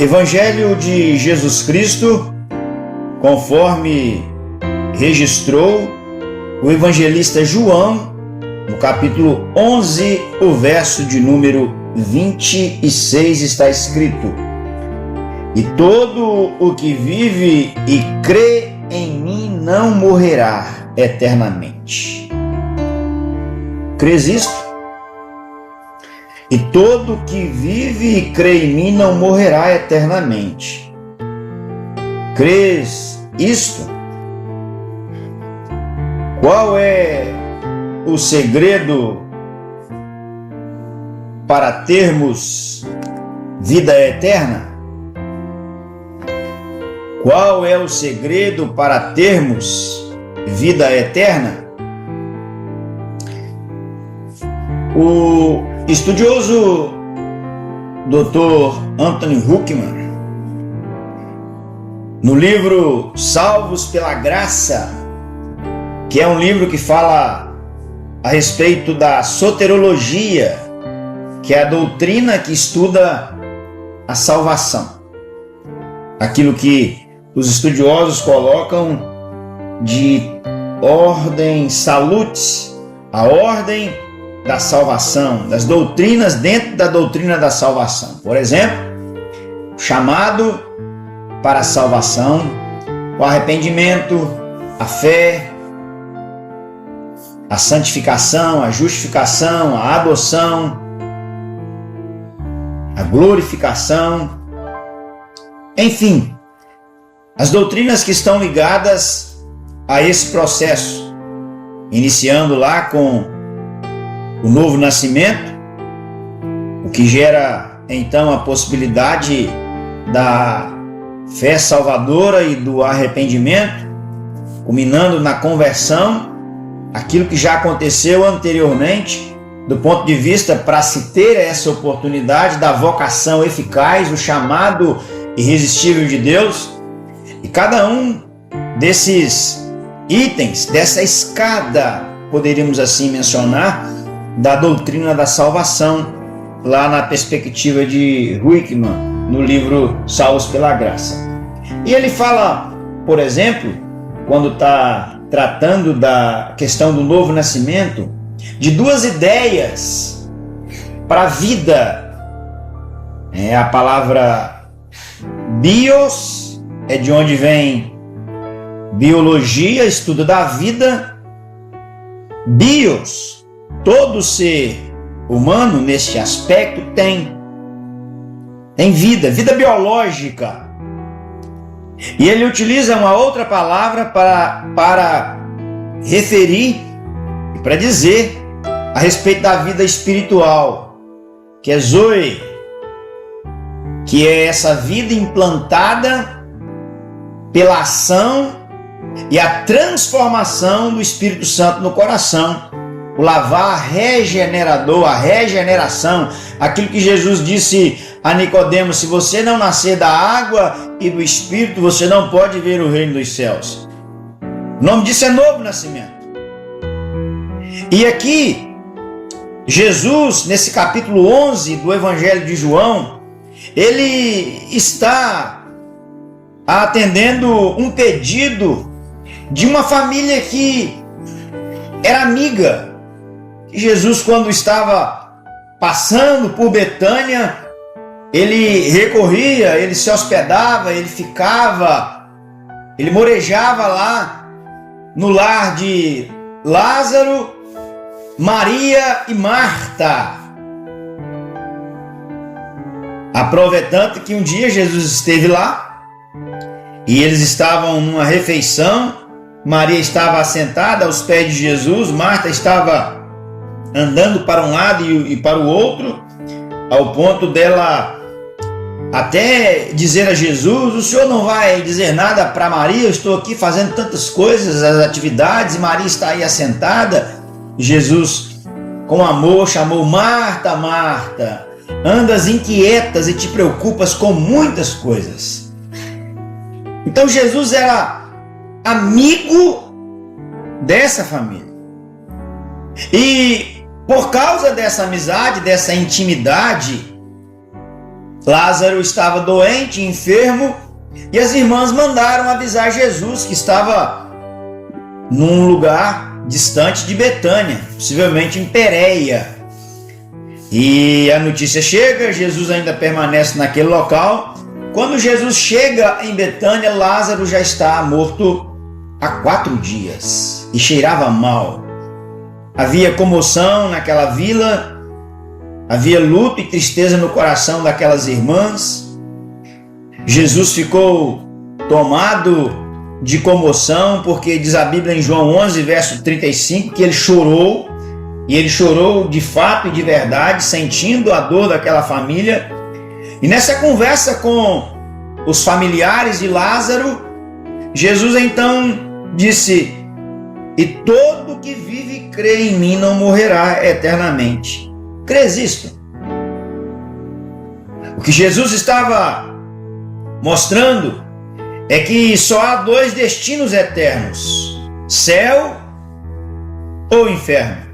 Evangelho de Jesus Cristo, conforme registrou o evangelista João, no capítulo 11, o verso de número 26, está escrito: E todo o que vive e crê em mim não morrerá eternamente. Crês isto? E todo que vive e crê em mim não morrerá eternamente. Crês isto? Qual é o segredo para termos vida eterna? Qual é o segredo para termos vida eterna? O estudioso Dr. Anthony Huckman, no livro Salvos pela Graça, que é um livro que fala a respeito da soterologia, que é a doutrina que estuda a salvação, aquilo que os estudiosos colocam de ordem salutis, a ordem da salvação, das doutrinas dentro da doutrina da salvação. Por exemplo, chamado para a salvação, o arrependimento, a fé, a santificação, a justificação, a adoção, a glorificação, enfim, as doutrinas que estão ligadas a esse processo, iniciando lá com o novo nascimento, o que gera então a possibilidade da fé salvadora e do arrependimento, culminando na conversão, aquilo que já aconteceu anteriormente, do ponto de vista para se ter essa oportunidade da vocação eficaz, o chamado irresistível de Deus. E cada um desses itens, dessa escada, poderíamos assim mencionar, da doutrina da salvação, lá na perspectiva de Huckman, no livro Salvos pela Graça. E ele fala, por exemplo, quando está tratando da questão do novo nascimento, de duas ideias para a vida. A palavra bios é de onde vem biologia, estudo da vida. Bios, todo ser humano neste aspecto tem vida, vida biológica. E ele utiliza uma outra palavra para referir e para dizer a respeito da vida espiritual, que é zoe, que é essa vida implantada pela ação e a transformação do Espírito Santo no coração. O lavar regenerador, a regeneração, aquilo que Jesus disse a Nicodemos: se você não nascer da água e do Espírito, você não pode ver o reino dos céus. O nome disso é novo nascimento. E aqui, Jesus, nesse capítulo 11 do Evangelho de João, ele está atendendo um pedido de uma família que era amiga. Jesus, quando estava passando por Betânia, ele recorria, ele se hospedava, ele ficava, ele morejava lá no lar de Lázaro, Maria e Marta. Aproveitando que um dia Jesus esteve lá e eles estavam numa refeição, Maria estava assentada aos pés de Jesus, Marta estava andando para um lado e para o outro, ao ponto dela até dizer a Jesus: o senhor não vai dizer nada para Maria? Eu estou aqui fazendo tantas coisas, as atividades, e Maria está aí assentada. Jesus, com amor, chamou: Marta, Marta, andas inquietas e te preocupas com muitas coisas. Então Jesus era amigo dessa família. E por causa dessa amizade, dessa intimidade, Lázaro estava doente, enfermo, e as irmãs mandaram avisar Jesus que estava num lugar distante de Betânia, possivelmente em Pérea. E a notícia chega, Jesus ainda permanece naquele local. Quando Jesus chega em Betânia, Lázaro já está morto há 4 dias e cheirava mal. Havia comoção naquela vila, havia luto e tristeza no coração daquelas irmãs. Jesus ficou tomado de comoção, porque diz a Bíblia em João 11, verso 35, que ele chorou, e ele chorou de fato e de verdade, sentindo a dor daquela família. E nessa conversa com os familiares de Lázaro, Jesus então disse: e todo que vive e crê em mim não morrerá eternamente. Crês isto? O que Jesus estava mostrando é que só há 2 destinos eternos: céu ou inferno.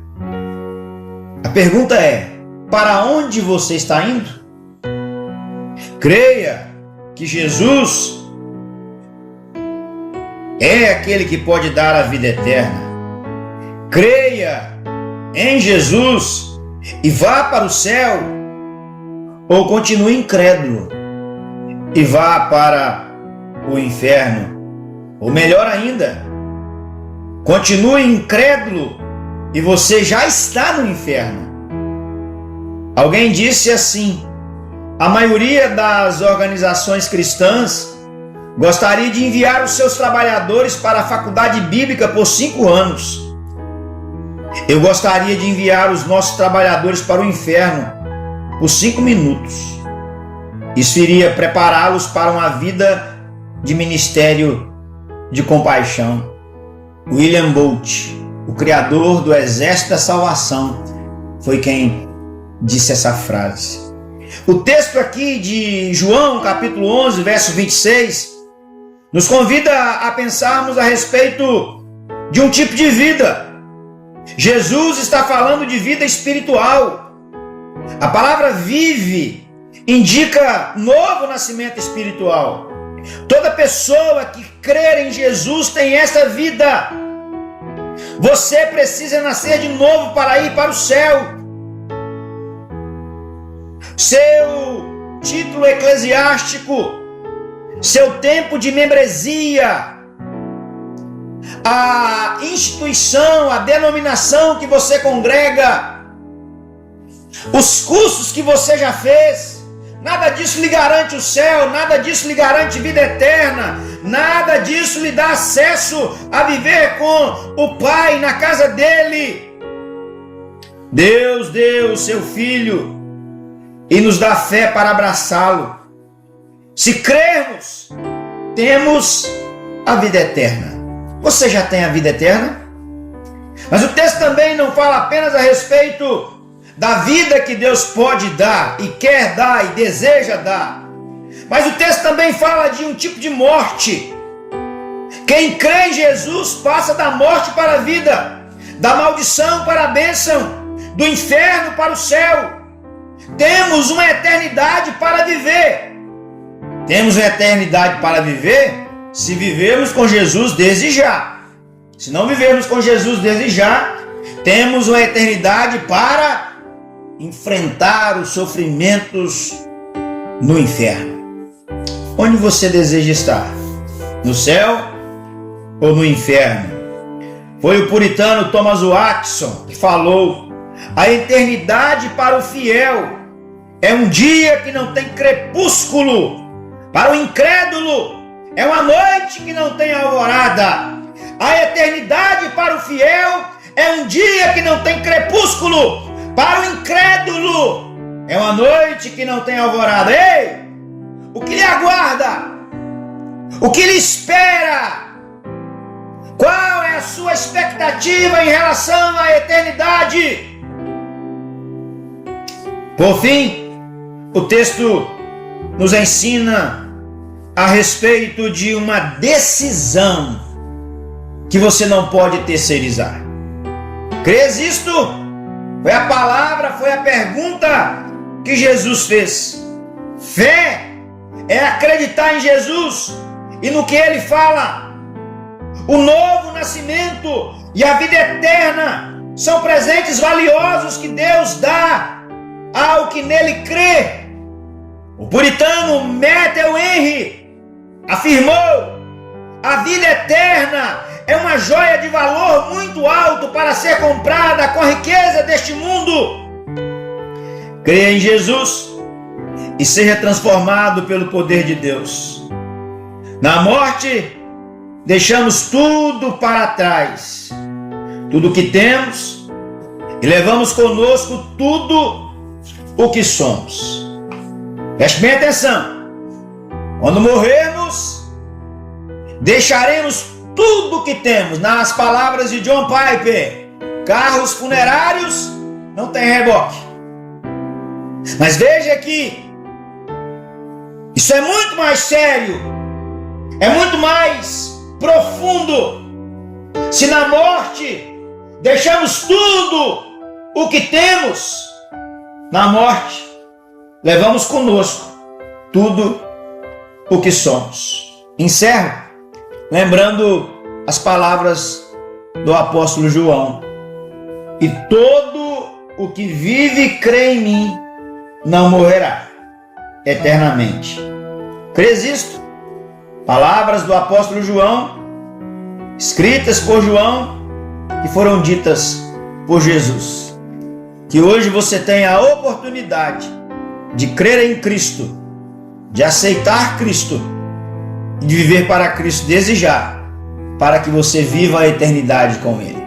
A pergunta é: para onde você está indo? Creia que Jesus é aquele que pode dar a vida eterna. Creia em Jesus e vá para o céu, ou continue incrédulo e vá para o inferno. Ou melhor ainda, continue incrédulo e você já está no inferno. Alguém disse assim: a maioria das organizações cristãs gostaria de enviar os seus trabalhadores para a faculdade bíblica por 5 anos. Eu gostaria de enviar os nossos trabalhadores para o inferno por 5 minutos. Isso iria prepará-los para uma vida de ministério de compaixão. William Bolt, o criador do Exército da Salvação, foi quem disse essa frase. O texto aqui de João, capítulo 11, verso 26, nos convida a pensarmos a respeito de um tipo de vida. Jesus está falando de vida espiritual. A palavra vive indica novo nascimento espiritual. Toda pessoa que crer em Jesus tem essa vida. Você precisa nascer de novo para ir para o céu. Seu título eclesiástico, seu tempo de membresia, a instituição, a denominação que você congrega, os cursos que você já fez, nada disso lhe garante o céu, nada disso lhe garante vida eterna, nada disso lhe dá acesso a viver com o Pai na casa dele. Deus deu o seu Filho e nos dá fé para abraçá-lo. Se crermos, temos a vida eterna. Você já tem a vida eterna? Mas o texto também não fala apenas a respeito da vida que Deus pode dar, e quer dar, e deseja dar. Mas o texto também fala de um tipo de morte. Quem crê em Jesus passa da morte para a vida, da maldição para a bênção, do inferno para o céu. Temos uma eternidade para viver. Temos uma eternidade para viver se vivermos com Jesus desde já. Se não vivermos com Jesus desde já, temos uma eternidade para enfrentar os sofrimentos no inferno. Onde você deseja estar? No céu ou no inferno? Foi o puritano Thomas Watson que falou: a eternidade para o fiel é um dia que não tem crepúsculo. Para o incrédulo é uma noite que não tem alvorada. A eternidade para o fiel é um dia que não tem crepúsculo. Para o incrédulo é uma noite que não tem alvorada. Ei! O que lhe aguarda? O que lhe espera? Qual é a sua expectativa em relação à eternidade? Por fim, o texto nos ensina a respeito de uma decisão que você não pode terceirizar. Crês isto? Foi a palavra, foi a pergunta que Jesus fez. Fé é acreditar em Jesus e no que Ele fala. O novo nascimento e a vida eterna são presentes valiosos que Deus dá ao que nele crê. O puritano Matthew Henry afirmou: a vida eterna é uma joia de valor muito alto para ser comprada com a riqueza deste mundo. Creia em Jesus e seja transformado pelo poder de Deus. Na morte, deixamos tudo para trás, tudo o que temos, e levamos conosco tudo o que somos. Preste bem atenção. Quando morrermos, deixaremos tudo o que temos. Nas palavras de John Piper, carros funerários não têm reboque. Mas veja que isso é muito mais sério, é muito mais profundo. Se na morte deixamos tudo o que temos, na morte levamos conosco tudo o que somos. Encerro lembrando as palavras do apóstolo João: e todo o que vive e crê em mim não morrerá eternamente. Crês isto? Palavras do apóstolo João, escritas por João, que foram ditas por Jesus. Que hoje você tenha a oportunidade de crer em Cristo, de aceitar Cristo e de viver para Cristo desde já, para que você viva a eternidade com Ele.